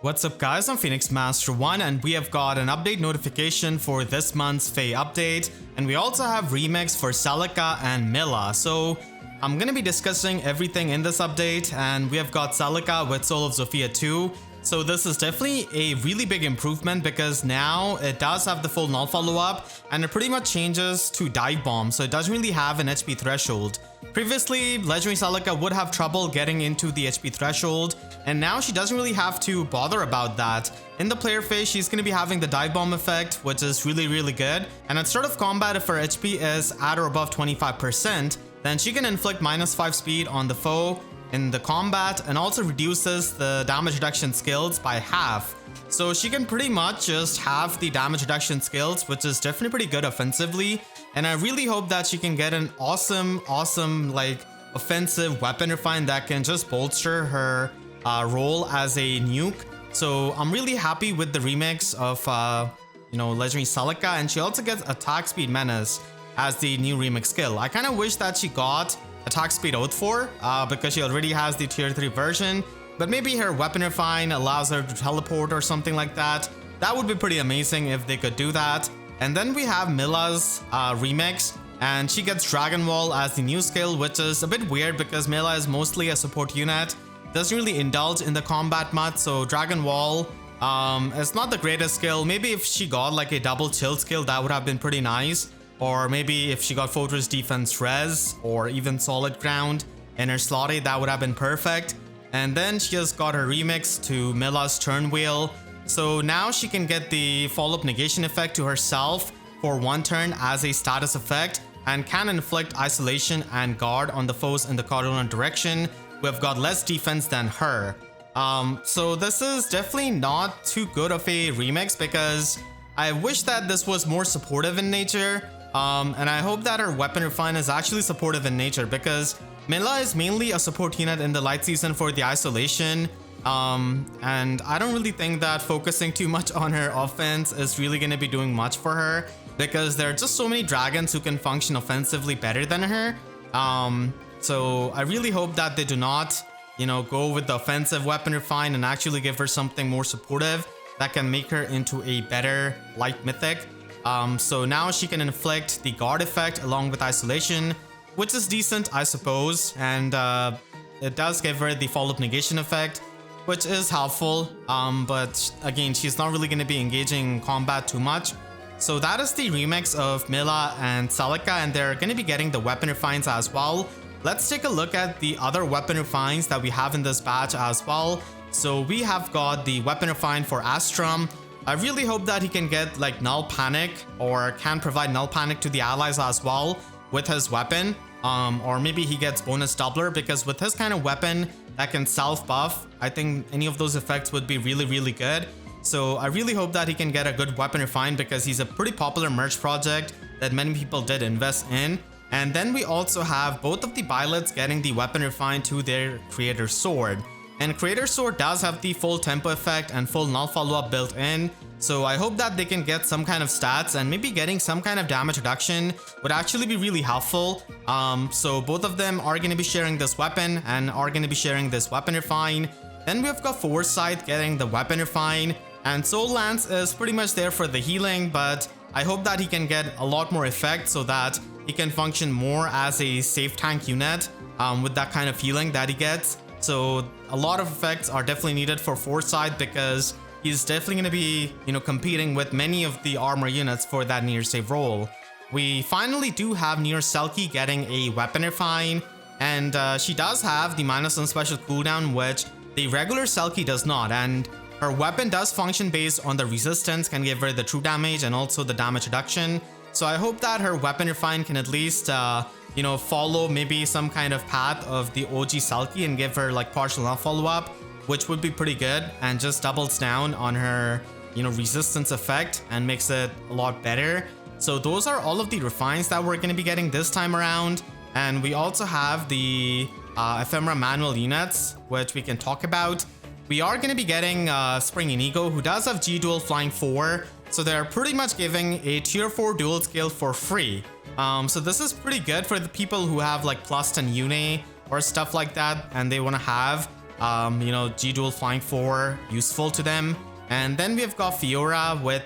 What's up guys, I'm Phoenix Master 1 and we have got an update notification for this month's FEH update, and we also have REMIX for Celica and Mila. So I'm gonna be discussing everything in this update, and we have got Celica with Soul of Zofia 2. So this is definitely a really big improvement because now it does have the full null follow-up and it pretty much changes to dive bomb, so it doesn't really have an HP threshold. Previously, Legendary Celica would have trouble getting into the HP threshold, and now she doesn't really have to bother about that. In the player phase, she's going to be having the dive bomb effect, which is really good, and at start of combat, if her HP is at or above 25%, then she can inflict -5 speed on the foe in the combat and also reduces the damage reduction skills by half. So she can pretty much just have the damage reduction skills, which is definitely pretty good offensively, and I really hope that she can get an awesome like offensive weapon refine that can just bolster her role as a nuke. So I'm really happy with the remix of Legendary Celica, and she also gets attack speed menace as the new remix skill. I kind of wish that she got attack speed Oath 4 because she already has the tier 3 version, but maybe her weapon refine allows her to teleport or something like that. That would be pretty amazing if they could do that. And then we have Mila's remix, and she gets Dragon Wall as the new skill, which is a bit weird because Mila is mostly a support unit, doesn't really indulge in the combat much, so Dragon Wall is not the greatest skill. Maybe if she got like a double chill skill, that would have been pretty nice. Or maybe if she got Fortress Defense Res or even Solid Ground in her slotty, that would have been perfect. And then she just got her remix to Mila's Turn Wheel. So now she can get the follow-up negation effect to herself for 1 turn as a status effect, and can inflict isolation and guard on the foes in the cardinal direction who have got less defense than her. So this is definitely not too good of a remix because I wish that this was more supportive in nature. And I hope that her weapon refine is actually supportive in nature, because Mila is mainly a support unit in the light season for the isolation. And I don't really think that focusing too much on her offense is really going to be doing much for her, because there are just so many dragons who can function offensively better than her. So I really hope that they do not, go with the offensive weapon refine and actually give her something more supportive that can make her into a better light mythic. So now she can inflict the guard effect along with isolation, which is decent, I suppose, and it does give her the follow-up negation effect, which is helpful, but again, she's not really going to be engaging in combat too much. So that is the remix of Mila and Celica, and they're going to be getting the weapon refines as well. Let's take a look at the other weapon refines that we have in this batch as well. So we have got the weapon refine for Astram. I really hope that he can get like null panic, or can provide null panic to the allies as well with his weapon, or maybe he gets bonus doubler, because with his kind of weapon that can self buff, I think any of those effects would be really good. So I really hope that he can get a good weapon refine, because he's a pretty popular merch project that many people did invest in. And then we also have both of the Byleths getting the weapon refine to their Creator Sword. And Creator Sword does have the full tempo effect and full null follow-up built in, so I hope that they can get some kind of stats, and maybe getting some kind of damage reduction would actually be really helpful. So both of them are going to be sharing this weapon and are going to be sharing this weapon refine. Then we've got Forsyth getting the weapon refine, and Soul Lance is pretty much there for the healing, but I hope that he can get a lot more effect so that he can function more as a safe tank unit with that kind of healing that he gets. So a lot of effects are definitely needed for Forsyth, because he's definitely going to be, competing with many of the armor units for that near save role. We finally do have Year Selkie getting a weapon refine, and she does have the -1 special cooldown, which the regular Selkie does not, and her weapon does function based on the resistance, can give her the true damage and also the damage reduction. So I hope that her weapon refine can at least follow maybe some kind of path of the OG Selkie and give her like partial null follow-up, which would be pretty good, and just doubles down on her, resistance effect and makes it a lot better. So those are all of the refines that we're going to be getting this time around. And we also have the Ephemera Manual units, which we can talk about. We are going to be getting Spring Inigo, who does have G-Dual Flying 4. So they're pretty much giving a tier 4 dual skill for free. So this is pretty good for the people who have like plus 10 uni or stuff like that, and they want to have G-Dual Flying 4 useful to them. And then we've got Fiora with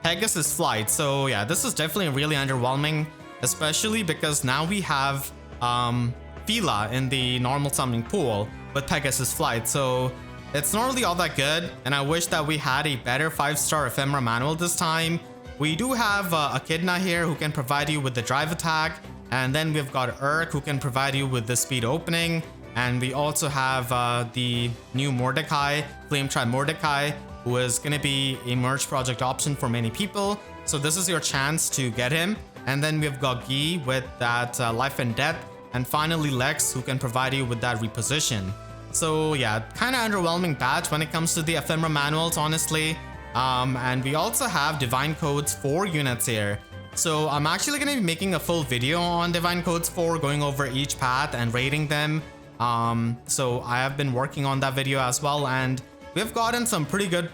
Pegasus Flight. So yeah, this is definitely really underwhelming, especially because now we have Fila in the normal summoning pool with Pegasus Flight. So it's not really all that good, and I wish that we had a better 5-star Ephemera Manual this time. We do have Echidna here who can provide you with the drive attack, and then we've got Urk who can provide you with the speed opening, and we also have the new Mordecai, Flame Tribe Mordecai, who is going to be a merge project option for many people. So this is your chance to get him. And then we've got Guy with that Life and Death, and finally Lex who can provide you with that reposition. So yeah, kind of underwhelming batch when it comes to the Ephemera Manuals, honestly. And we also have Divine Codes 4 units here. So I'm actually going to be making a full video on Divine Codes 4, going over each path and rating them. So I have been working on that video as well, and we've gotten some pretty good,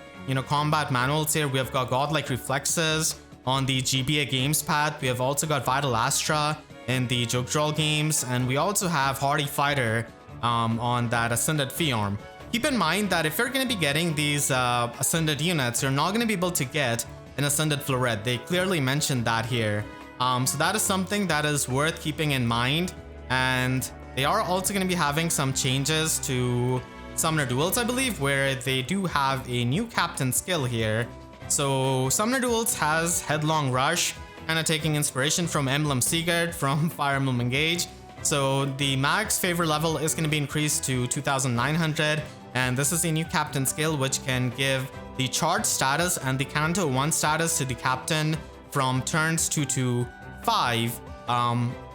combat manuals here. We have got Godlike Reflexes on the GBA Games path. We have also got Vital Astra in the Jogdrawl games, and we also have Hardy Fighter on that Ascended Fiorm. Keep in mind that if you're going to be getting these Ascended units, you're not going to be able to get an Ascended Floret. They clearly mentioned that here. So that is something that is worth keeping in mind. And they are also going to be having some changes to Summoner Duels, I believe, where they do have a new captain skill here. So Summoner Duels has Headlong Rush, kind of taking inspiration from Emblem Sigurd from Fire Emblem Engage. So the max favor level is going to be increased to 2900, and this is a new captain skill which can give the charge status and the Canto 1 status to the captain from turns 2 to 5.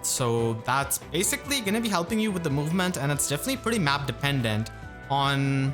So that's basically going to be helping you with the movement, and it's definitely pretty map dependent. On,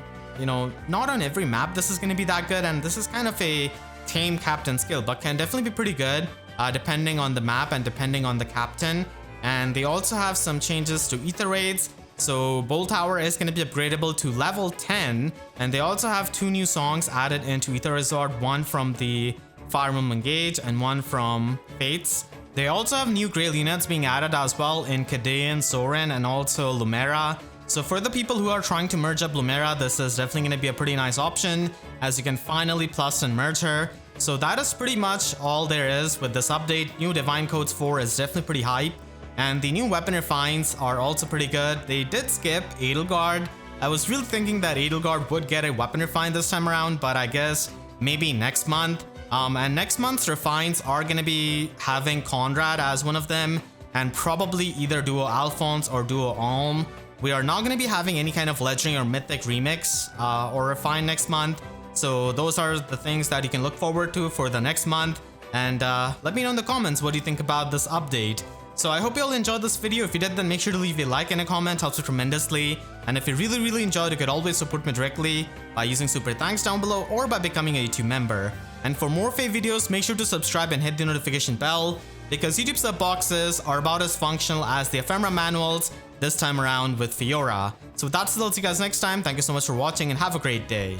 not on every map this is going to be that good, and this is kind of a tame captain skill, but can definitely be pretty good depending on the map and depending on the captain. And they also have some changes to Aether Raids. So Bolt Tower is going to be upgradable to level 10, and they also have 2 new songs added into Aether Resort, one from the Fire Emblem Engage and one from Fates. They also have new Grail units being added as well in Kadean, Soren, and also Lumera. So for the people who are trying to merge up Lumera, this is definitely going to be a pretty nice option, as you can finally plus and merge her. So that is pretty much all there is with this update. New Divine Codes 4 is definitely pretty hype. And the new weapon refines are also pretty good. They did skip Edelgard. I was really thinking that Edelgard would get a weapon refine this time around, but I guess maybe next month. And next month's refines are going to be having Conrad as one of them, and probably either Duo Alphonse or Duo Alm. We are not going to be having any kind of legendary or mythic remix or refine next month. So those are the things that you can look forward to for the next month. And let me know in the comments what you think about this update. So I hope you all enjoyed this video. If you did, then make sure to leave a like and a comment, helps me tremendously. And if you really enjoyed, you could always support me directly by using super thanks down below or by becoming a YouTube member. And for more FEH videos, make sure to subscribe and hit the notification bell, because YouTube sub boxes are about as functional as the Ephemera Manuals this time around with Fiora. So with that, I'll see you guys next time. Thank you so much for watching and have a great day.